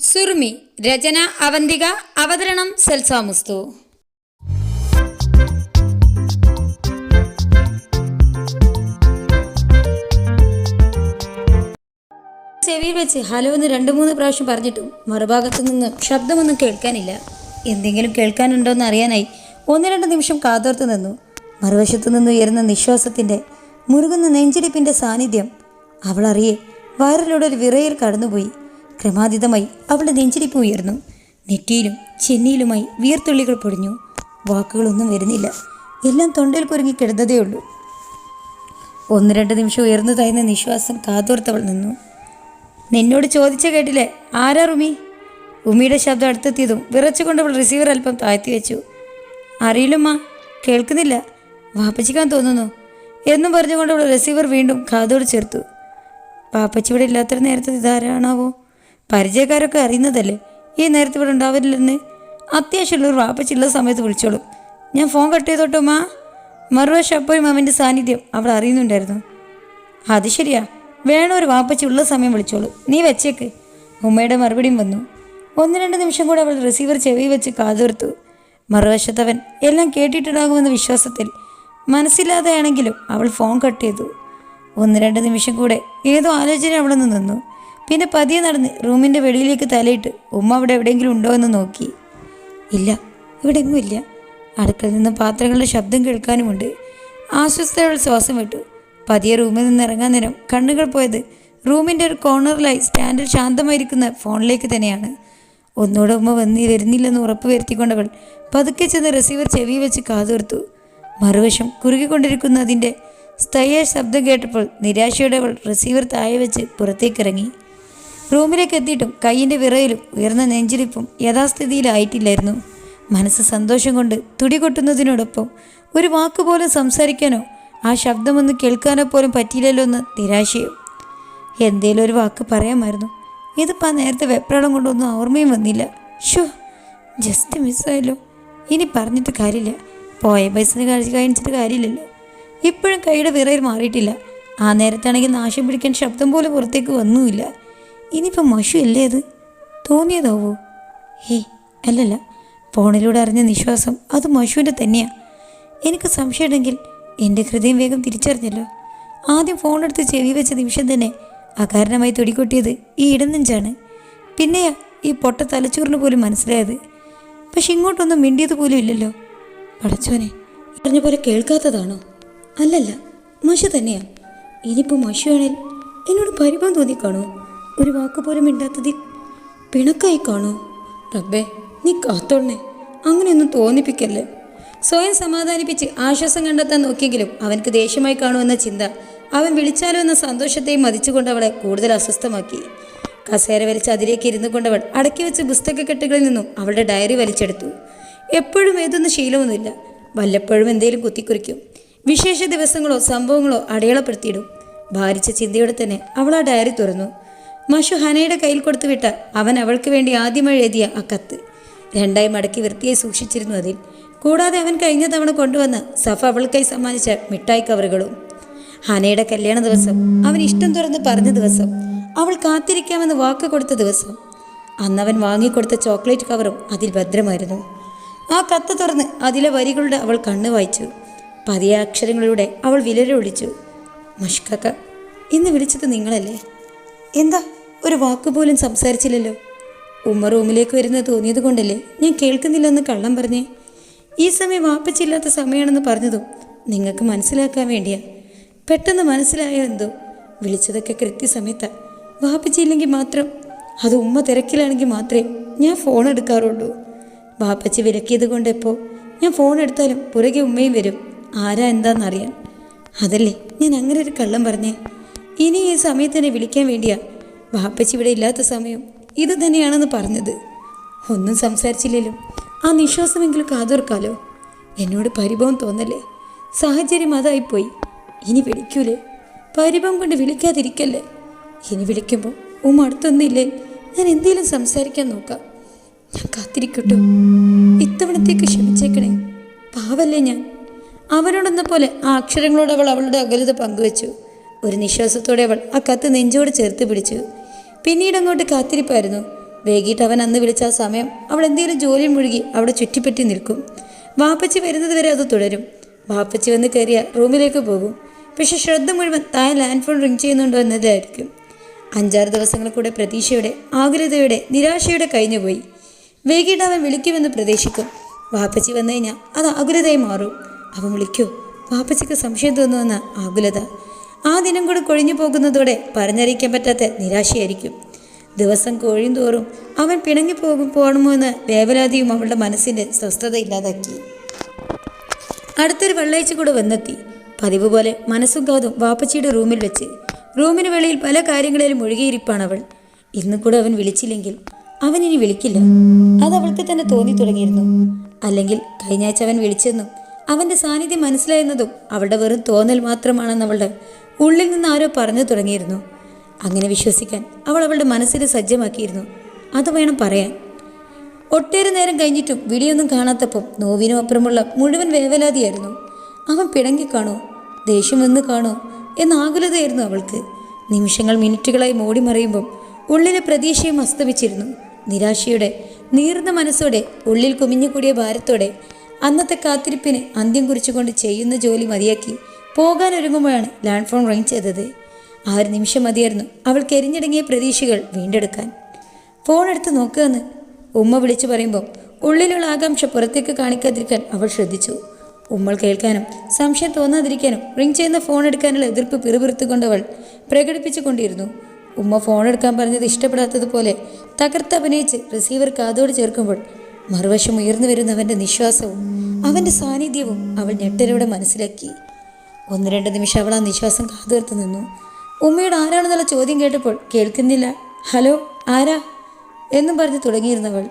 സുറുമി രചന അവന്തിക അവതരണം സെൽസാമുസ്തു. ചെവിയിൽ വെച്ച് ഹലോ എന്ന് 2-3 പ്രാവശ്യം പറഞ്ഞിട്ടും മറുഭാഗത്തു നിന്ന് ശബ്ദമൊന്നും കേൾക്കാനില്ല. എന്തെങ്കിലും കേൾക്കാനുണ്ടോയെന്ന് അറിയാനായി 1-2 നിമിഷം കാതോർത്ത് നിന്നു. മറുവശത്തു നിന്ന് ഉയരുന്ന നിശ്വാസത്തിൻ്റെ മുറുകുന്ന നെഞ്ചിടിപ്പിൻ്റെ സാന്നിധ്യം അവളറിയെ വയറിലൂടെ ഒരു വിറയിൽ കടന്നുപോയി. ക്രമാതീതമായി അവളുടെ നെഞ്ചിടിപ്പ് ഉയർന്നു. നെറ്റിയിലും ചെന്നിയിലുമായി വീർത്തുള്ളികൾ പൊടിഞ്ഞു. വാക്കുകളൊന്നും വരുന്നില്ല. എല്ലാം തൊണ്ടയിൽ കുരുങ്ങി കിടന്നതേയുള്ളൂ. 1-2 നിമിഷം ഉയർന്നു താഴ്ന്ന നിശ്വാസം കാതോർത്തവൾ നിന്നു. നിന്നോട് ചോദിച്ച കേട്ടില്ലേ, ആരാ റുമി? ഉമ്മിയുടെ ശബ്ദം അടുത്തെത്തിയതും വിറച്ചുകൊണ്ട് അവൾ റിസീവർ അല്പം താഴ്ത്തി വെച്ചു. അറിയില്ലമ്മ, കേൾക്കുന്നില്ല, വാപ്പച്ചിക്കാൻ തോന്നുന്നു എന്നും പറഞ്ഞുകൊണ്ട് അവൾ റിസീവർ വീണ്ടും കാതോട് ചേർത്തു. വാപ്പച്ചി ഇവിടെ ഇല്ലാത്തൊരു നേരത്തെ ഇതാരാണാവോ? പരിചയക്കാരൊക്കെ അറിയുന്നതല്ലേ, ഈ നേരത്തെ ഇവിടെ ഉണ്ടാവില്ലെന്ന്. അത്യാവശ്യമുള്ളൊരു വാപ്പച്ചിയുള്ള സമയത്ത് വിളിച്ചോളും. ഞാൻ ഫോൺ കട്ട് ചെയ്തോട്ടോ മാ. മറുവശം അപ്പോഴും അവൻ്റെ സാന്നിധ്യം അവൾ അറിയുന്നുണ്ടായിരുന്നു. അത് ശരിയാ, വേണോ ഒരു വാപ്പച്ചി ഉള്ള സമയം വിളിച്ചോളൂ, നീ വെച്ചേക്ക്. ഉമ്മയുടെ മറുപടിയും വന്നു. 1-2 നിമിഷം കൂടെ അവൾ റിസീവർ ചെവി വെച്ച് കാതോർത്തു. മറുവശത്തവൻ എല്ലാം കേട്ടിട്ടുണ്ടാകുമെന്ന വിശ്വാസത്തിൽ മനസ്സില്ലാതെയാണെങ്കിലും അവൾ ഫോൺ കട്ട് ചെയ്തു. 1-2 നിമിഷം കൂടെ ഏതോ ആലോചന അവളൊന്ന് നിന്നു. പിന്നെ പതിയെ നടന്ന് റൂമിൻ്റെ വെളിയിലേക്ക് തലയിട്ട് ഉമ്മ അവിടെ എവിടെയെങ്കിലും ഉണ്ടോ എന്ന് നോക്കി. ഇല്ല, ഇവിടെ എങ്ങും ഇല്ല. അടുക്കളയിൽ നിന്ന് പാത്രങ്ങളുടെ ശബ്ദം കേൾക്കാനുമുണ്ട്. ആശ്വസ്തയോടെ ശ്വാസം വിട്ടു. പതിയെ റൂമിൽ നിന്ന് ഇറങ്ങാൻ നേരം കണ്ണുകൾ പോയത് റൂമിൻ്റെ ഒരു കോർണറിലായി സ്റ്റാൻഡിൽ ശാന്തമായിരിക്കുന്ന ഫോണിലേക്ക് തന്നെയാണ്. ഒന്നുകൂടെ ഉമ്മ വരുന്നില്ലെന്ന് ഉറപ്പ് വരുത്തിക്കൊണ്ടവൾ പതുക്കെ ചെന്ന് റിസീവർ ചെവി വെച്ച് കാതോർത്തു. മറുവശം കുറുകിക്കൊണ്ടിരിക്കുന്ന അതിൻ്റെ സ്ഥയ ശബ്ദം കേട്ടപ്പോൾ നിരാശയോടെ അവൾ റിസീവർ താഴെ വെച്ച് പുറത്തേക്കിറങ്ങി. റൂമിലേക്ക് എത്തിയിട്ടും കൈയിൻ്റെ വിറയിലും ഉയർന്ന നെഞ്ചിരിപ്പും യഥാസ്ഥിതിയിലായിട്ടില്ലായിരുന്നു. മനസ്സ് സന്തോഷം കൊണ്ട് തുടികൊട്ടുന്നതിനോടൊപ്പം ഒരു വാക്കുപോലും സംസാരിക്കാനോ ആ ശബ്ദമൊന്ന് കേൾക്കാനോ പോലും പറ്റിയില്ലല്ലോ എന്ന് നിരാശയും. എന്തേലും ഒരു വാക്ക് പറയാമായിരുന്നു. ഇതിപ്പോൾ ആ നേരത്തെ വെപ്രാളം കൊണ്ടൊന്നും ഓർമ്മയും വന്നില്ല. ഷോ, ജസ്റ്റ് മിസ്സായല്ലോ. ഇനി പറഞ്ഞിട്ട് കാര്യമില്ല, പോയ പൈസ കഴിച്ചിട്ട് കാര്യമില്ലല്ലോ. ഇപ്പോഴും കൈയുടെ വിറയിൽ മാറിയിട്ടില്ല. ആ നേരത്താണെങ്കിൽ നാശം പിടിക്കാൻ ശബ്ദം പോലും പുറത്തേക്ക് വന്നുമില്ല. ഇനിയിപ്പോൾ മഷു അല്ലേ അത്? തോന്നിയതാവോ? ഹേയ്, അല്ലല്ല, ഫോണിലൂടെ അറിഞ്ഞ നിശ്വാസം അത് മഷുവിൻ്റെ തന്നെയാണ്. എനിക്ക് സംശയമുണ്ടെങ്കിൽ എൻ്റെ ഹൃദയം വേഗം തിരിച്ചറിഞ്ഞല്ലോ. ആദ്യം ഫോണെടുത്ത് ചെവി വെച്ച നിമിഷം തന്നെ അകാരണമായി തുടികൊട്ടിയത് ഈ ഇടനെഞ്ചാണ്. പിന്നെയാ ഈ പൊട്ട തലച്ചോറിന് പോലും മനസ്സിലായത്. പക്ഷെ ഇങ്ങോട്ടൊന്നും മിണ്ടിയത് പോലും ഇല്ലല്ലോ. പടച്ചോനെ, പറഞ്ഞ പോലെ കേൾക്കാത്തതാണോ? അല്ലല്ല, മഷു തന്നെയാണ്. ഇനിയിപ്പോൾ മഷുവാണേൽ എന്നോട് പരിഭവം തോന്നിക്കാണോ? ഒരു വാക്ക് പോലും മിണ്ടാത്തതിൽ പിണക്കായി കാണോ? റബ്ബേ, നീ കാത്തോളണേ, അങ്ങനെയൊന്നും തോന്നിപ്പിക്കല്ലേ. സ്വയം സമാധാനിപ്പിച്ച് ആശ്വാസം കണ്ടെത്താൻ നോക്കിയെങ്കിലും അവനക്ക് ദേഷ്യമായി കാണുമെന്ന ചിന്ത അവൻ വിളിച്ചാലോ എന്ന സന്തോഷത്തെയും മതിച്ചുകൊണ്ട് അവളെ കൂടുതൽ അസ്വസ്ഥമാക്കി. കസേര വലിച്ച് അതിലേക്ക് ഇരുന്നു കൊണ്ടവൾ അടക്കി വെച്ച പുസ്തകക്കെട്ടുകളിൽ നിന്നും അവളുടെ ഡയറി വലിച്ചെടുത്തു. എപ്പോഴും എഴുതുന്ന ശീലമൊന്നുമില്ല. വല്ലപ്പോഴും എന്തെങ്കിലും കുത്തിക്കുറിക്കും. വിശേഷ ദിവസങ്ങളോ സംഭവങ്ങളോ അടയാളപ്പെടുത്തിയിടും. ഭാരിച്ച ചിന്തയോടെ തന്നെ അവൾ ആ ഡയറി തുറന്നു. മഷു ഹനയുടെ കയ്യിൽ കൊടുത്തു വിട്ട അവൻ അവൾക്ക് വേണ്ടി ആദ്യമായി എഴുതിയ ആ കത്ത് 2 മടക്കി വൃത്തിയായി സൂക്ഷിച്ചിരുന്നു അതിൽ. കൂടാതെ അവൻ കഴിഞ്ഞ തവണ കൊണ്ടുവന്ന സഫ അവൾക്കായി സമ്മാനിച്ച മിഠായി കവറുകളും. ഹനയുടെ കല്യാണ ദിവസം, അവൻ ഇഷ്ടം തുറന്ന് പറഞ്ഞ ദിവസം, അവൾ കാത്തിരിക്കാമെന്ന് വാക്ക് കൊടുത്ത ദിവസം. അന്നവൻ വാങ്ങിക്കൊടുത്ത ചോക്ലേറ്റ് കവറും അതിൽ ഭദ്രമായിരുന്നു. ആ കത്ത് തുറന്ന് അതിലെ വരികളുടെ അവൾ കണ്ണ് വായിച്ചു. പതിയെ അക്ഷരങ്ങളിലൂടെ അവൾ വിരലൊളിച്ചു. മഷ്കക്ക, ഇന്ന് വിളിച്ചത് നിങ്ങളല്ലേ? എന്താ ഒരു വാക്കുപോലും സംസാരിച്ചില്ലല്ലോ? ഉമ്മ റൂമിലേക്ക് വരുന്നത് തോന്നിയത് കൊണ്ടല്ലേ ഞാൻ കേൾക്കുന്നില്ലെന്ന് കള്ളം പറഞ്ഞേ? ഈ സമയം വാപ്പച്ചില്ലാത്ത സമയമാണെന്ന് പറഞ്ഞതും നിങ്ങൾക്ക് മനസ്സിലാക്കാൻ വേണ്ടിയാ. പെട്ടെന്ന് മനസ്സിലായോ എന്തോ? വിളിച്ചതൊക്കെ കൃത്യസമയത്താണ്. വാപ്പച്ചിയില്ലെങ്കിൽ മാത്രം, അത് ഉമ്മ തിരക്കിലാണെങ്കിൽ മാത്രമേ ഞാൻ ഫോൺ എടുക്കാറുള്ളൂ. വാപ്പച്ചി വിലക്കിയത് കൊണ്ട് എപ്പോൾ ഞാൻ ഫോൺ എടുത്താലും പുറകെ ഉമ്മയും വരും, ആരാ എന്താണെന്നറിയാൻ. അതല്ലേ ഞാൻ അങ്ങനെ ഒരു കള്ളം പറഞ്ഞേ. ഇനി ഈ സമയത്ത് തന്നെ വിളിക്കാൻ വേണ്ടിയാ വാപ്പച്ചി ഇവിടെ ഇല്ലാത്ത സമയം ഇത് തന്നെയാണെന്ന് പറഞ്ഞത്. ഒന്നും സംസാരിച്ചില്ലെങ്കിലും ആ നിശ്വാസമെങ്കിലും കാതോർക്കാലോ. എന്നോട് പരിഭവം തോന്നല്ലേ? സാഹചര്യം അതായിപ്പോയി. ഇനി വിളിക്കൂലേ? പരിഭവം കൊണ്ട് വിളിക്കാതിരിക്കല്ലേ. ഇനി വിളിക്കുമ്പോൾ അടുത്തൊന്നില്ലേ, ഞാൻ എന്തെങ്കിലും സംസാരിക്കാൻ നോക്കാം. ഞാൻ കാത്തിരിക്കട്ടോ. ഇത്തവണത്തേക്ക് ക്ഷമിച്ചേക്കണേ, പാവല്ലേ ഞാൻ. അവരോടെന്ന പോലെ ആ അക്ഷരങ്ങളോട് അവൾ അവളുടെ അകലത പങ്കുവച്ചു. ഒരു നിശ്വാസത്തോടെ അവൾ ആ കത്ത് നെഞ്ചോട് ചേർത്ത് പിടിച്ചു. പിന്നീട് അങ്ങോട്ട് കാത്തിരിപ്പായിരുന്നു. വൈകിട്ട് അവൻ അന്ന് വിളിച്ച ആ സമയം അവൾ എന്തെങ്കിലും ജോലിയിൽ മുഴുകി അവിടെ ചുറ്റിപ്പറ്റി നിൽക്കും. വാപ്പച്ചി വരുന്നത് വരെ അത് തുടരും. വാപ്പച്ചി വന്ന് കയറിയ റൂമിലേക്ക് പോകും. പക്ഷെ ശ്രദ്ധ മുഴുവൻ താൻ ലാൻഡ് ഫോൺ റിങ് ചെയ്യുന്നുണ്ടോ എന്നതായിരിക്കും. 5-6 ദിവസങ്ങൾ കൂടെ പ്രതീക്ഷയുടെ, ആകുലതയുടെ, നിരാശയുടെ കഴിഞ്ഞുപോയി. വൈകിട്ട് അവൻ വിളിക്കുമെന്ന് പ്രതീക്ഷിക്കും. വാപ്പച്ചി വന്നു കഴിഞ്ഞാൽ അത് ആകുലതയായി മാറും. അവൻ വിളിക്കൂ, വാപ്പച്ചിക്ക് സംശയം തോന്നുമെന്ന ആകുലത. ആ ദിനം കൂടെ കൊഴിഞ്ഞു പോകുന്നതോടെ പറഞ്ഞറിയിക്കാൻ പറ്റാത്ത നിരാശയായിരിക്കും. ദിവസം കൊഴിയും തോറും അവൻ പിണങ്ങി പോകണമോ എന്ന വേവലാതിയും അവളുടെ മനസ്സിൻ്റെ സ്വസ്ഥത ഇല്ലാതാക്കി. അടുത്തൊരു വെള്ളിയാഴ്ച കൂടെ വന്നെത്തി. പതിവ് പോലെ മനസ്സും കാതും വാപ്പച്ചിയുടെ റൂമിൽ വെച്ച്. റൂമിന് വെളിയിൽ പല കാര്യങ്ങളിലും മുഴുകിയിരിപ്പാണ് അവൾ. ഇന്ന് കൂടെ അവൻ വിളിച്ചില്ലെങ്കിൽ അവൻ ഇനി വിളിക്കില്ല. അത് അവൾക്ക് തന്നെ തോന്നി തുടങ്ങിയിരുന്നു. അല്ലെങ്കിൽ കഴിഞ്ഞ ആഴ്ച അവൻ വിളിച്ചെന്നും അവൻ്റെ സാന്നിധ്യം മനസ്സിലായെന്നതും അവളുടെ വെറും തോന്നൽ മാത്രമാണെന്ന് അവളുടെ ഉള്ളിൽ നിന്ന് ആരോ പറഞ്ഞു തുടങ്ങിയിരുന്നു. അങ്ങനെ വിശ്വസിക്കാൻ അവൾ അവളുടെ മനസ്സിനെ സജ്ജമാക്കിയിരുന്നു. അത് വേണം പറയാൻ. ഒട്ടേറെ നേരം കഴിഞ്ഞിട്ടും വിളിയൊന്നും കാണാത്തപ്പം നോവിനും അപ്പുറമുള്ള മുഴുവൻ വേവലാതിയായിരുന്നു. അവൻ പിണങ്ങിക്കാണോ, ദേഷ്യം വന്ന് കാണോ എന്ന ആകുലതയായിരുന്നു അവൾക്ക്. നിമിഷങ്ങൾ മിനിറ്റുകളായി മോടിമറിയുമ്പം ഉള്ളിലെ പ്രതീക്ഷയും അസ്തമിച്ചിരുന്നു. നിരാശയുടെ നീർന്ന മനസ്സോടെ, ഉള്ളിൽ കുമിഞ്ഞുകൂടിയ ഭാരത്തോടെ അന്നത്തെ കാത്തിരിപ്പിന് അന്ത്യം കുറിച്ചുകൊണ്ട് ചെയ്യുന്ന ജോലി മതിയാക്കി പോകാനൊരുങ്ങുമ്പോഴാണ് ലാൻഡ് ഫോൺ റിങ് ചെയ്തത്. ആ ഒരു നിമിഷം മതിയായിരുന്നു അവൾക്ക് എരിഞ്ഞടങ്ങിയ പ്രതീക്ഷകൾ വീണ്ടെടുക്കാൻ. ഫോൺ എടുത്ത് നോക്കുകയെന്ന് ഉമ്മ വിളിച്ചു പറയുമ്പോൾ ഉള്ളിലുള്ള ആകാംക്ഷ പുറത്തേക്ക് കാണിക്കാതിരിക്കാൻ അവൾ ശ്രദ്ധിച്ചു. ഉമ്മൾ കേൾക്കാനും സംശയം തോന്നാതിരിക്കാനും റിങ് ചെയ്യുന്ന ഫോൺ എടുക്കാനുള്ള എതിർപ്പ് പിറുപിറുത്തുകൊണ്ടവൾ പ്രകടിപ്പിച്ചു കൊണ്ടിരുന്നു. ഉമ്മ ഫോൺ എടുക്കാൻ പറഞ്ഞത് ഇഷ്ടപ്പെടാത്തതുപോലെ തകർത്തഭിനയിച്ച് റിസീവർ കാതോട് ചേർക്കുമ്പോൾ മറുവശം ഉയർന്നു വരുന്നവൻ്റെ നിശ്വാസവും അവൻ്റെ സാന്നിധ്യവും അവൾ ഞെട്ടലോടെ മനസ്സിലാക്കി. 1-2 നിമിഷം അവൾ ആ നിശ്വാസം കാതോർത്ത് നിന്നു. ഉമ്മയുടെ ആരാണെന്നുള്ള ചോദ്യം കേട്ടപ്പോൾ കേൾക്കുന്നില്ല, ഹലോ ആരാ എന്നും പറഞ്ഞ് തുടങ്ങിയിരുന്നവൾ.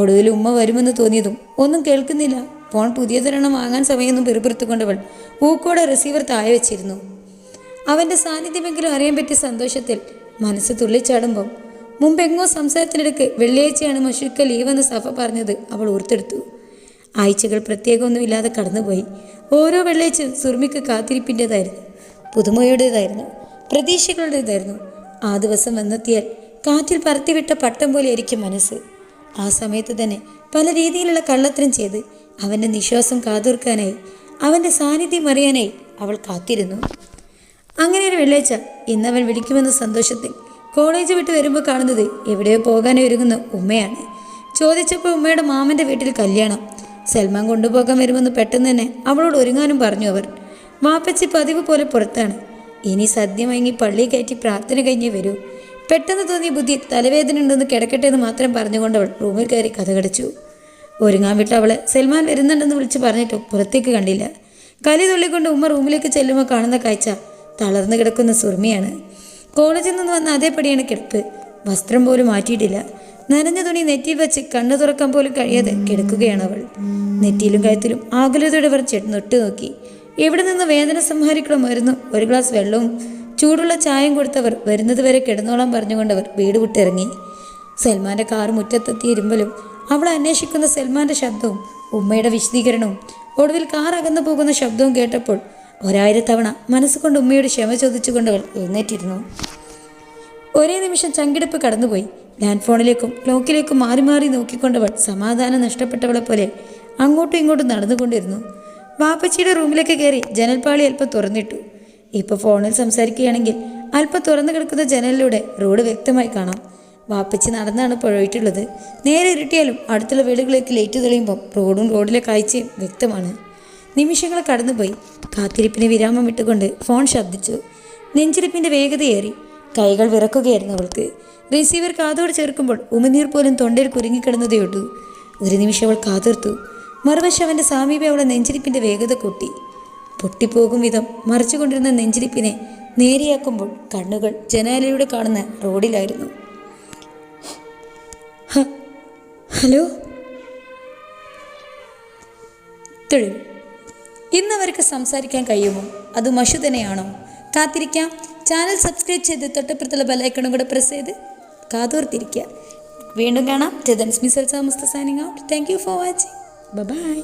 ഒടുവിൽ ഉമ്മ വരുമെന്ന് തോന്നിയതും ഒന്നും കേൾക്കുന്നില്ല, ഫോൺ പുതിയതൊരെണ്ണം വാങ്ങാൻ സമയമൊന്നും പിറുപിറുത്തുകൊണ്ടവൾ ഊക്കോടെ റിസീവർ താഴെ വെച്ചിരുന്നു. അവൻ്റെ സാന്നിധ്യമെങ്കിലും അറിയാൻ പറ്റിയ സന്തോഷത്തിൽ മനസ്സ് തുള്ളിച്ചാടുമ്പം മുമ്പെങ്ങോ സംസാരത്തിനിടയ്ക്ക് വെള്ളിയാഴ്ചയാണ് മഷൂക്ക ലീവെന്ന് സഫ പറഞ്ഞത് അവൾ ഓർത്തെടുത്തു. ആഴ്ചകൾ പ്രത്യേകമൊന്നുമില്ലാതെ കടന്നുപോയി. ഓരോ വെള്ളിയാഴ്ച സുർമിക്ക് കാത്തിരിപ്പിൻ്റേതായിരുന്നു, പുതുമയുടേതായിരുന്നു, പ്രതീക്ഷകളുടേതായിരുന്നു. ആ ദിവസം വന്നെത്തിയാൽ കാറ്റിൽ പറത്തിവിട്ട പട്ടം പോലെയായിരിക്കും മനസ്സ്. ആ സമയത്ത് തന്നെ പല രീതിയിലുള്ള കള്ളത്തരം ചെയ്ത് അവൻ്റെ നിശ്വാസം കാതോർക്കാനായി, അവൻ്റെ സാന്നിധ്യം അറിയാനായി അവൾ കാത്തിരുന്നു. അങ്ങനെ ഒരു വെള്ളിയാഴ്ച ഇന്നവൻ വിളിക്കുമെന്ന സന്തോഷത്തിൽ കോളേജ് വിട്ട് വരുമ്പോൾ കാണുന്നത് എവിടെയോ പോകാനായി ഒരുങ്ങുന്ന ഉമ്മയാണ്. ചോദിച്ചപ്പോൾ ഉമ്മയുടെ മാമൻ്റെ വീട്ടിൽ കല്യാണം. സൽമാൻ കൊണ്ടുപോകാൻ വരുമെന്ന് പെട്ടെന്ന് തന്നെ അവളോട് ഒരുങ്ങാനും പറഞ്ഞു അവർ. വാപ്പച്ചി പതിവ് പോലെ പുറത്താണ്. ഇനി സദ്യ വാങ്ങി പള്ളി കയറ്റി പ്രാർത്ഥന കഴിഞ്ഞേ വരൂ. പെട്ടെന്ന് തോന്നിയ ബുദ്ധി തലവേദന ഉണ്ടെന്ന് കിടക്കട്ടെ എന്ന് മാത്രം പറഞ്ഞുകൊണ്ടവൾ റൂമിൽ കയറി കഥകടിച്ചു. ഒരുങ്ങാൻ വിട്ട് അവളെ സൽമാൻ വരുന്നുണ്ടെന്ന് വിളിച്ച് പറഞ്ഞിട്ടും പുറത്തേക്ക് കണ്ടില്ല. കലി തുള്ളിക്കൊണ്ട് ഉമ്മ റൂമിലേക്ക് ചെല്ലുമ്പോൾ കാണുന്ന കാഴ്ച തളർന്നു കിടക്കുന്ന സുർമിയാണ്. കോളേജിൽ നിന്ന് വന്ന അതേപടിയാണ് കിടപ്പ്. വസ്ത്രം പോലും മാറ്റിയിട്ടില്ല. നനഞ്ഞ തുണി നെറ്റിയിൽ വെച്ച് കണ്ണു തുറക്കാൻ പോലും കഴിയാതെ കിടക്കുകയാണ് അവൾ. നെറ്റിയിലും കഴുത്തിലും ആകുലതയോടെ അവർ നൊട്ടു നോക്കി. എവിടെ നിന്ന് വേദന സംഹാരിക്കണം മരുന്നും 1 ഗ്ലാസ് വെള്ളവും ചൂടുള്ള ചായയും കൊടുത്തവർ വരുന്നത് വരെ കിടന്നോളാൻ പറഞ്ഞുകൊണ്ടവർ വീട് വിട്ടിറങ്ങി. സൽമാൻ്റെ കാർ മുറ്റത്തെത്തി ഇരുമ്പലും അവളെ അന്വേഷിക്കുന്ന സൽമാൻ്റെ ശബ്ദവും ഉമ്മയുടെ വിശദീകരണവും ഒടുവിൽ കാർ അകന്നു പോകുന്ന ശബ്ദവും കേട്ടപ്പോൾ 1000 തവണ മനസ്സുകൊണ്ട് ഉമ്മയോട് ക്ഷമ ചോദിച്ചുകൊണ്ടവൾ എഴുന്നേറ്റിരുന്നു. ഒരേ നിമിഷം ചങ്കിടിപ്പ് കടന്നുപോയി. ലാൻഡ് ഫോണിലേക്കും ക്ലോക്കിലേക്കും മാറി മാറി നോക്കിക്കൊണ്ടവൾ സമാധാനം നഷ്ടപ്പെട്ടവളെ പോലെ അങ്ങോട്ടും ഇങ്ങോട്ടും നടന്നുകൊണ്ടിരുന്നു. വാപ്പച്ചിയുടെ റൂമിലേക്ക് കയറി ജനൽപ്പാളി അല്പം തുറന്നിട്ടു. ഇപ്പോൾ ഫോണിൽ സംസാരിക്കുകയാണെങ്കിൽ അല്പം തുറന്നു കിടക്കുന്ന ജനലിലൂടെ റോഡ് വ്യക്തമായി കാണാം. വാപ്പച്ചി നടന്നാണ് പോയിട്ടുള്ളത്. നേരെ ഇരുട്ടിയാലും അടുത്തുള്ള വീടുകളിലേക്ക് ലൈറ്റ് തെളിയുമ്പം റോഡും റോഡിലെ കാഴ്ചയും വ്യക്തമാണ്. നിമിഷങ്ങൾ കടന്നുപോയി. കാത്തിരിപ്പിന് വിരാമം വിട്ടുകൊണ്ട് ഫോൺ ശബ്ദിച്ചു. നെഞ്ചിരിപ്പിൻ്റെ വേഗതയേറി. കൈകൾ വിറക്കുകയായിരുന്നു അവൾക്ക്. റിസീവർ കാതോട് ചേർക്കുമ്പോൾ ഉമിനീർ പോലും തൊണ്ടയിൽ കുരുങ്ങിക്കിടന്നതേയുള്ളൂ. ഒരു നിമിഷം അവൾ കാതോർത്തു. മറുവശം അവൻ്റെ സാമീപ്യം അവളെ നെഞ്ചിരിപ്പിൻ്റെ വേഗത കൂട്ടി. പൊട്ടിപ്പോകും വിധം മറിച്ചുകൊണ്ടിരുന്ന നെഞ്ചിരിപ്പിനെ നേരെയാക്കുമ്പോൾ കണ്ണുകൾ ജനാലയിലൂടെ കാണുന്ന റോഡിലായിരുന്നു. ഹലോ. തൊഴിൽ ഇന്നവർക്ക് സംസാരിക്കാൻ കഴിയുമോ? അത് മഷു തന്നെയാണോ? കാത്തിരിക്കാം. ചാനൽ സബ്സ്ക്രൈബ് ചെയ്ത് തൊട്ടപ്പുറത്തുള്ള ബെല്ലൈക്കണും കൂടെ പ്രസ് ചെയ്ത് കാതോർത്തിരിക്കുക. വീണ്ടും കാണാം. Signing out. Thank you for watching. By.